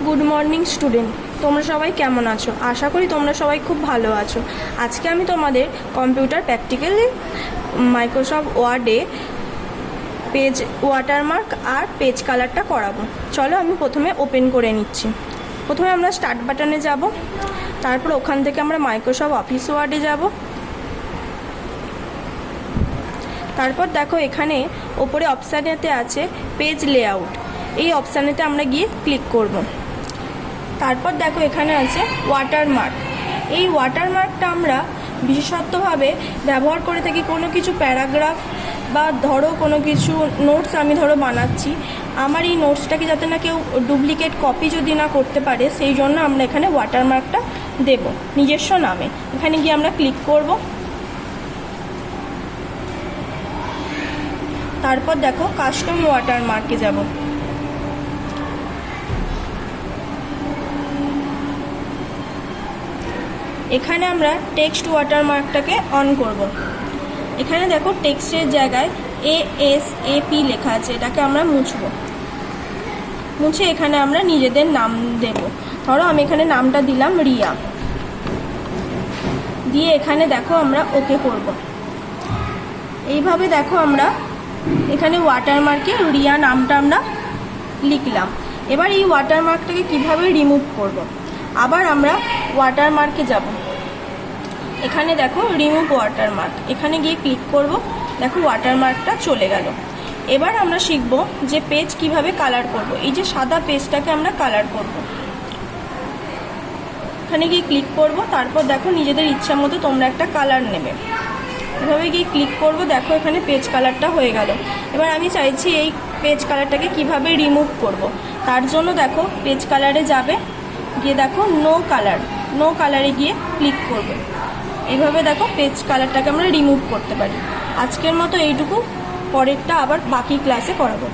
Good morning student, তোমরা সবাই কেমন আছো? আশা করি তোমরা সবাই খুব ভালো আছো। আজকে আমি তোমাদের কম্পিউটার প্র্যাকটিক্যালি মাইক্রোসফট ওয়ার্ডে পেজ ওয়াটারমার্ক আর পেজ কালারটা করাবো। চলো আমি প্রথমে ওপেন করে নিচ্ছি। প্রথমে আমরা স্টার্ট বাটনে যাব, তারপর ওখান থেকে আমরা মাইক্রোসফট অফিস ওয়ার্ডে যাব। তারপর দেখো এখানে ওপরে অপশানেতে আছে পেজ লেআউট, এই অপশানেতে আমরা গিয়ে ক্লিক করব। তারপর দেখো এখানে আছে ওয়াটারমার্ক। এই ওয়াটারমার্কটা আমরা বিশেষত্বভাবে ব্যবহার করে থাকি কোনো কিছু প্যারাগ্রাফ বা ধরো কোনো কিছু নোটস আমি বানাচ্ছি, আমার এই নোটসটাকে যাতে না কেউ ডুপ্লিকেট কপি যদি না করতে পারে, সেই জন্য আমরা এখানে ওয়াটারমার্কটা দেব নিজস্ব নামে। এখানে গিয়ে আমরা ক্লিক করব। তারপর দেখো কাস্টম ওয়াটারমার্কে যাব। এখানে আমরা টেক্সট ওয়াটারমার্কটাকে অন করব। এখানে দেখো টেক্সটের জায়গায় ASAP লেখা আছে, এটাকে আমরা মুছে এখানে আমরা নিজেদের নাম দেব। ধরো আমি এখানে নামটা দিলাম রিয়া, দিয়ে এখানে দেখো আমরা ওকে করব। এইভাবে দেখো আমরা এখানে ওয়াটারমার্কে রিয়া নামটা আমরা লিখলাম। এবার এই ওয়াটারমার্কটাকে কিভাবে রিমুভ করব, আবার আমরা ওয়াটারমার্কে যাব। এখানে দেখো রিমুভ ওয়াটারমার্ক, এখানে গিয়ে ক্লিক করব। দেখো ওয়াটারমার্কটা চলে গেল। এবার আমরা শিখব যে পেজ কিভাবে কালার করব। এই যে সাদা পেজটাকে আমরা কালার করব। এখানে গিয়ে ক্লিক করব, তারপর দেখো নিজেদের ইচ্ছা মতো তোমরা একটা কালার নেবে। এভাবে গিয়ে ক্লিক করব, দেখো এখানে পেজ কালারটা হয়ে গেল। এবার আমি চাইছি এই পেজ কালারটাকে কিভাবে রিমুভ করব। তার জন্য দেখো পেজ কালারে যাবে, গিয়ে দেখো নো কালারে গিয়ে ক্লিক করবে। এইভাবে দেখো পেজ কালারটাকে আমরা রিমুভ করতে পারি। আজকের মতো এইটুকু, পরেরটা আবার বাকি ক্লাসে করাবো।